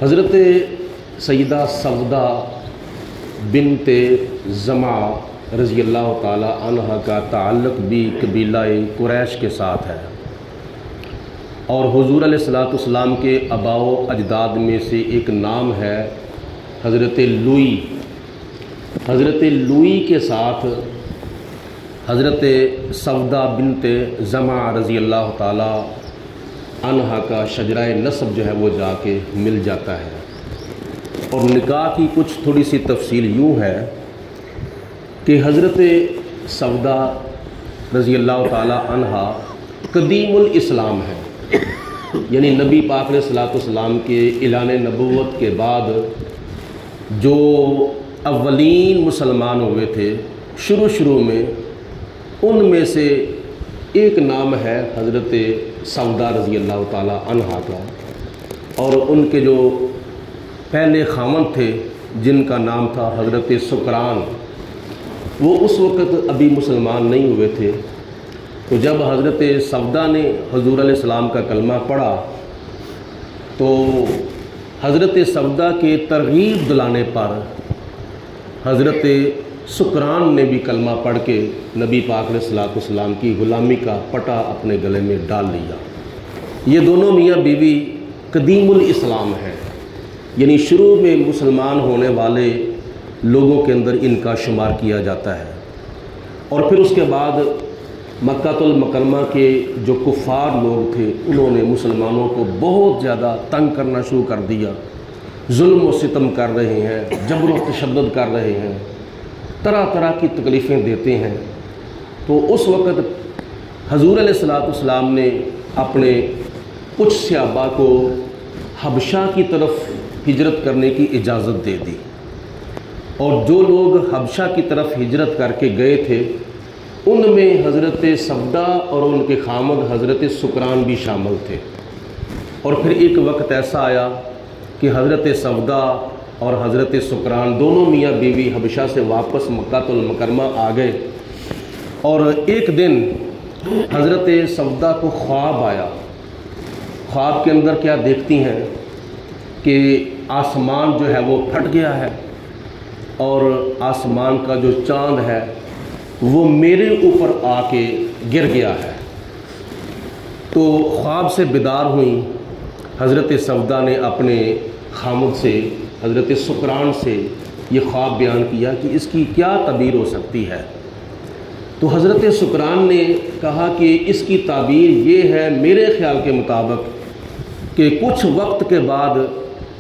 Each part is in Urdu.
حضرت سیدہ سودا بنت زمع رضی اللہ تعالی عنہ کا تعلق بھی قبیلہ قریش کے ساتھ ہے، اور حضور علیہ الصلوۃ والسلام کے آباء و اجداد میں سے ایک نام ہے حضرت لوئی۔ حضرت لوئی کے ساتھ حضرت سودا بنت زمع رضی اللہ تعالی عنہ کا شجرہ نسب جو ہے وہ جا کے مل جاتا ہے۔ اور نکاح کی کچھ تھوڑی سی تفصیل یوں ہے کہ حضرت سودا رضی اللہ تعالی عنہ قدیم الاسلام ہے، یعنی نبی پاک علیہ الصلوۃ والسلام کے اعلان نبوت کے بعد جو اولین مسلمان ہوئے تھے شروع میں، ان میں سے ایک نام ہے حضرت سودا رضی اللہ تعالی عنہ کا، اور ان کے جو پہلے خاوند تھے جن کا نام تھا حضرت سکران، وہ اس وقت ابھی مسلمان نہیں ہوئے تھے۔ تو جب حضرت سودا نے حضور علیہ السلام کا کلمہ پڑھا تو حضرت سودا کے ترغیب دلانے پر حضرت سکران نے بھی کلمہ پڑھ کے نبی پاک علیہ الصلوۃ والسلام کی غلامی کا پٹا اپنے گلے میں ڈال لیا۔ یہ دونوں میاں بیوی قدیم الاسلام ہیں، یعنی شروع میں مسلمان ہونے والے لوگوں کے اندر ان کا شمار کیا جاتا ہے۔ اور پھر اس کے بعد مکہ المکرمہ کے جو کفار لوگ تھے انہوں نے مسلمانوں کو بہت زیادہ تنگ کرنا شروع کر دیا، ظلم و ستم کر رہے ہیں، جبر و تشدد کر رہے ہیں، طرح طرح کی تکلیفیں دیتے ہیں۔ تو اس وقت حضور علیہ الصلوۃ والسلام نے اپنے کچھ صحابہ کو حبشہ کی طرف ہجرت کرنے کی اجازت دے دی، اور جو لوگ حبشہ کی طرف ہجرت کر کے گئے تھے ان میں حضرت سودا اور ان کے خامد حضرت سکران بھی شامل تھے۔ اور پھر ایک وقت ایسا آیا کہ حضرت سودا اور حضرت سکران دونوں میاں بیوی حبشہ سے واپس مکہ المکرمہ آ گئے، اور ایک دن حضرت سودا کو خواب آیا۔ خواب کے اندر کیا دیکھتی ہیں کہ آسمان جو ہے وہ پھٹ گیا ہے، اور آسمان کا جو چاند ہے وہ میرے اوپر آ کے گر گیا ہے۔ تو خواب سے بیدار ہوئیں، حضرت سودا نے اپنے خامد سے حضرت سکران سے یہ خواب بیان کیا کہ اس کی کیا تعبیر ہو سکتی ہے۔ تو حضرت سکران نے کہا کہ اس کی تعبیر یہ ہے میرے خیال کے مطابق کہ کچھ وقت کے بعد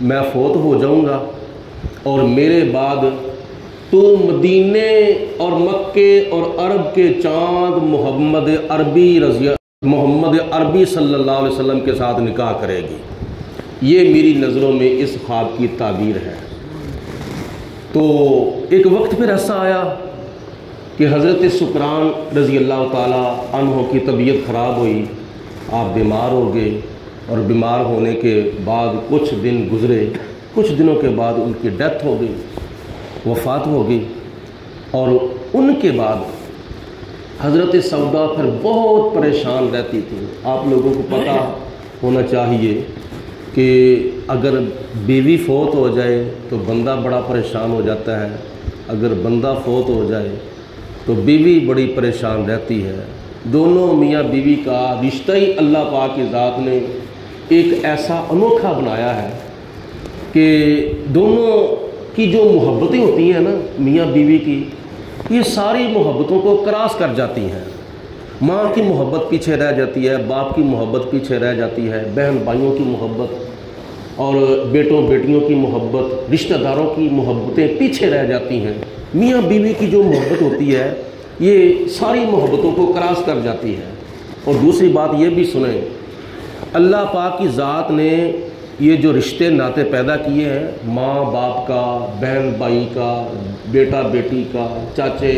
میں فوت ہو جاؤں گا، اور میرے بعد تو مدینے اور مکے اور عرب کے چاند محمد عربی صلی اللہ علیہ وسلم کے ساتھ نکاح کرے گی۔ یہ میری نظروں میں اس خواب کی تعبیر ہے۔ تو ایک وقت پھر ایسا آیا کہ حضرت سکران رضی اللہ تعالی عنہ کی طبیعت خراب ہوئی، آپ بیمار ہو گئے، اور بیمار ہونے کے بعد کچھ دن گزرے، کچھ دنوں کے بعد ان کی ڈیتھ ہو گئی، وفات ہو گئی۔ اور ان کے بعد حضرت سودا پھر بہت پریشان رہتی تھی۔ آپ لوگوں کو پتہ ہونا چاہیے کہ اگر بیوی فوت ہو جائے تو بندہ بڑا پریشان ہو جاتا ہے، اگر بندہ فوت ہو جائے تو بیوی بڑی پریشان رہتی ہے۔ دونوں میاں بیوی کا رشتہ ہی اللہ پاک کی ذات نے ایک ایسا انوکھا بنایا ہے کہ دونوں کی جو محبتیں ہوتی ہیں نا میاں بیوی کی، یہ ساری محبتوں کو کراس کر جاتی ہیں۔ ماں کی محبت پیچھے رہ جاتی ہے، باپ کی محبت پیچھے رہ جاتی ہے، بہن بھائیوں کی محبت اور بیٹوں بیٹیوں کی محبت، رشتہ داروں کی محبتیں پیچھے رہ جاتی ہیں۔ میاں بیوی کی جو محبت ہوتی ہے یہ ساری محبتوں کو کراس کر جاتی ہے۔ اور دوسری بات یہ بھی سنیں، اللہ پاک کی ذات نے یہ جو رشتے ناطے پیدا کیے ہیں، ماں باپ کا، بہن بھائی کا، بیٹا بیٹی کا، چاچے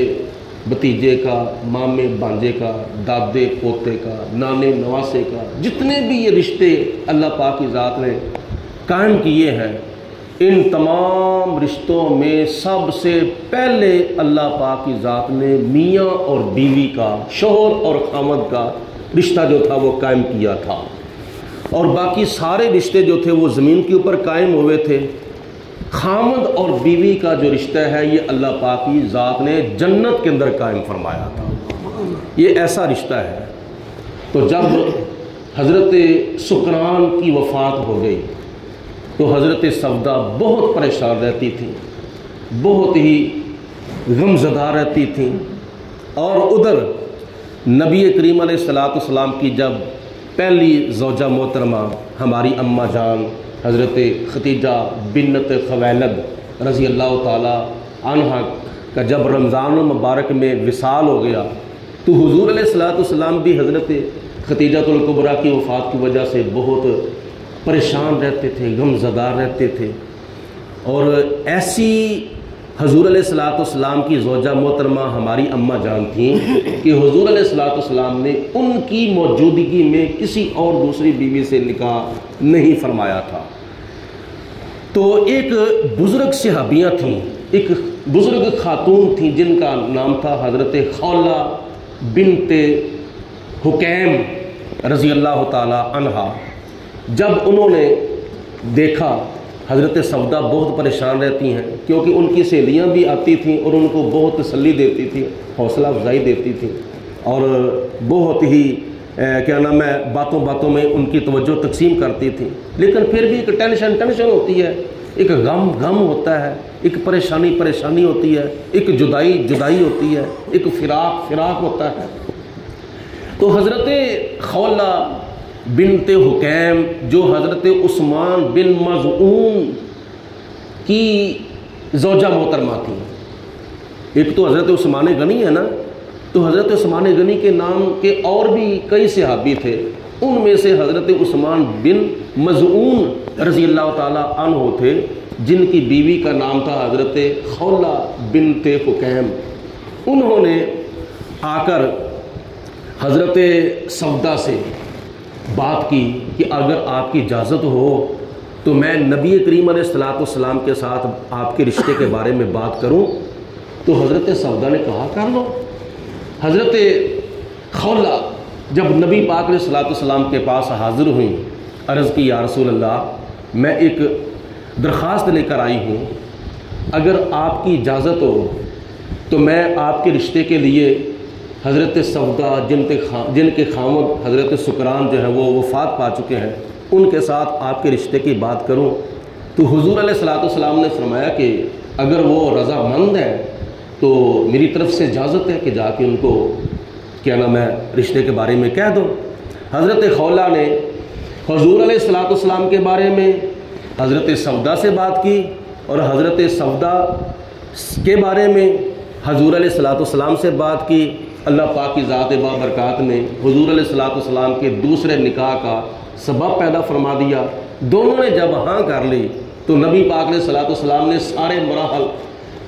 بھتیجے کا، مامے بھانجے کا، دادے پوتے کا، نانے نواسے کا، جتنے بھی یہ رشتے اللہ پاک کی ذات نے قائم کیے ہیں، ان تمام رشتوں میں سب سے پہلے اللہ پاک کی ذات نے میاں اور بیوی کا، شوہر اور خامد کا رشتہ جو تھا وہ قائم کیا تھا۔ اور باقی سارے رشتے جو تھے وہ زمین کے اوپر قائم ہوئے تھے۔ خامد اور بیوی کا جو رشتہ ہے یہ اللہ پاک کی ذات نے جنت کے اندر قائم فرمایا تھا، یہ ایسا رشتہ ہے۔ تو جب حضرت سکران کی وفات ہو گئی تو حضرت سودا بہت پریشان رہتی تھیں، بہت ہی غمزدہ رہتی تھیں، اور ادھر نبی کریم علیہ السلام کی جب پہلی زوجہ محترمہ ہماری اماں جان حضرت ختیجہ بنت خویلد رضی اللہ تعالی عنہا کا جب رمضان المبارک میں وصال ہو گیا تو حضور علیہ السلام بھی حضرت ختیجہ الکبریٰ کی وفات کی وجہ سے بہت پریشان رہتے تھے، غمزدہ رہتے تھے۔ اور ایسی حضور علیہ السلام کی زوجہ محترمہ ہماری اماں جان تھیں کہ حضور علیہ السلام نے ان کی موجودگی میں کسی اور دوسری بیوی سے نکاح نہیں فرمایا تھا۔ تو ایک بزرگ صحابیہ تھیں، ایک بزرگ خاتون تھیں جن کا نام تھا حضرت خولہ بنت حکیم رضی اللہ تعالی عنہا۔ جب انہوں نے دیکھا حضرت سودا بہت پریشان رہتی ہیں، کیونکہ ان کی سہیلیاں بھی آتی تھیں اور ان کو بہت تسلی دیتی تھیں، حوصلہ افزائی دیتی تھیں، اور بہت ہی کیا نام ہے باتوں باتوں میں ان کی توجہ تقسیم کرتی تھیں، لیکن پھر بھی ایک ٹینشن ہوتی ہے، ایک غم ہوتا ہے، ایک پریشانی ہوتی ہے، ایک جدائی ہوتی ہے، ایک فراق ہوتا ہے۔ تو حضرت خولہ بنت حکیم جو حضرت عثمان بن مظعون کی زوجہ محترمہ تھی، ایک تو حضرت عثمان غنی ہے نا، تو حضرت عثمان غنی کے نام کے اور بھی کئی صحابی تھے، ان میں سے حضرت عثمان بن مظعون رضی اللہ تعالی عنہ تھے جن کی بیوی کا نام تھا حضرت خولہ بنت حکیم۔ انہوں نے آ کر حضرت سودا سے بات کی کہ اگر آپ کی اجازت ہو تو میں نبی کریم علیہ السلام کے ساتھ آپ کے رشتے کے بارے میں بات کروں۔ تو حضرت سودا نے کہا کر لو۔ حضرت خولہ جب نبی پاک علیہ السلام کے پاس حاضر ہوئیں، عرض کی یا رسول اللہ میں ایک درخواست لے کر آئی ہوں، اگر آپ کی اجازت ہو تو میں آپ کے رشتے کے لیے حضرت سودا جن کے خامد حضرت سکران جو ہے وہ وفات پا چکے ہیں ان کے ساتھ آپ کے رشتے کی بات کروں۔ تو حضور علیہ السلام نے فرمایا کہ اگر وہ رضامند ہے تو میری طرف سے اجازت ہے کہ جا کے ان کو کیا نام ہے رشتے کے بارے میں کہہ دو۔ حضرت خولہ نے حضور علیہ السلام کے بارے میں حضرت سودا سے بات کی، اور حضرت سودا کے بارے میں حضور علیہ السلام سے بات کی۔ اللہ پاک کی ذات بابرکات نے حضور علیہ السلام کے دوسرے نکاح کا سبب پیدا فرما دیا۔ دونوں نے جب ہاں کر لی تو نبی پاک علیہ السلام نے سارے مراحل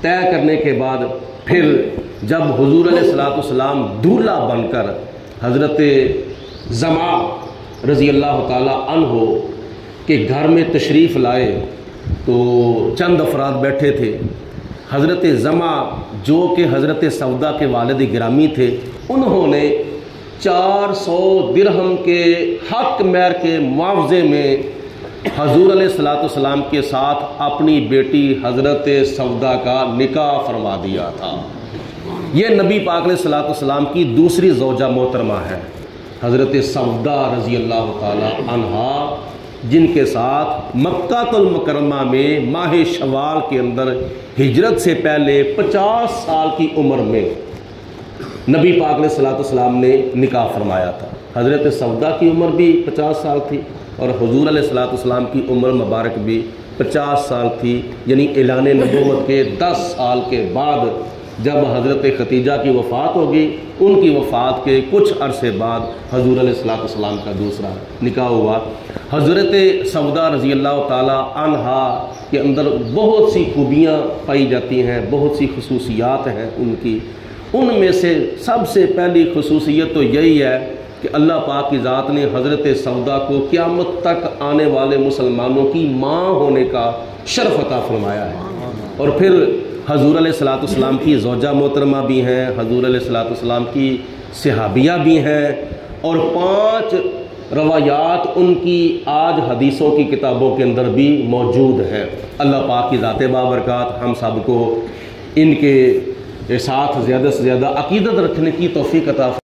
طے کرنے کے بعد پھر جب حضور علیہ السلام دولہا بن کر حضرت زما رضی اللہ تعالی عنہ کے گھر میں تشریف لائے تو چند افراد بیٹھے تھے۔ حضرت زما جو کہ حضرت سودا کے والد گرامی تھے، انہوں نے 400 درہم کے حق مہر کے معاوضے میں حضور علیہ السلام کے ساتھ اپنی بیٹی حضرت سودا کا نکاح فرما دیا تھا۔ یہ نبی پاک علیہ السلام کی دوسری زوجہ محترمہ ہے، حضرت سودا رضی اللہ تعالی عنہا، جن کے ساتھ مکہ المکرمہ میں ماہ شوال کے اندر ہجرت سے پہلے 50 سال کی عمر میں نبی پاک علیہ السلام نے نکاح فرمایا تھا۔ حضرت سودا کی عمر بھی 50 سال تھی اور حضور علیہ السلام کی عمر مبارک بھی 50 سال تھی، یعنی اعلان نبوت کے 10 سال کے بعد جب حضرت ختیجہ کی وفات ہوگی، ان کی وفات کے کچھ عرصے بعد حضور علیہ السلام کا دوسرا نکاح ہوا۔ حضرت سودا رضی اللہ تعالی عنہا کے اندر بہت سی خوبیاں پائی جاتی ہیں، بہت سی خصوصیات ہیں ان کی۔ ان میں سے سب سے پہلی خصوصیت تو یہی ہے کہ اللہ پاک کی ذات نے حضرت سودا کو قیامت تک آنے والے مسلمانوں کی ماں ہونے کا شرف عطا فرمایا ہے، اور پھر حضور علیہ السلام کی زوجہ محترمہ بھی ہیں، حضور علیہ السلام کی صحابیہ بھی ہیں، اور 5 روایات ان کی آج حدیثوں کی کتابوں کے اندر بھی موجود ہیں۔ اللہ پاک کی ذات بابرکات ہم سب کو ان کے ساتھ زیادہ سے زیادہ عقیدت رکھنے کی توفیق عطا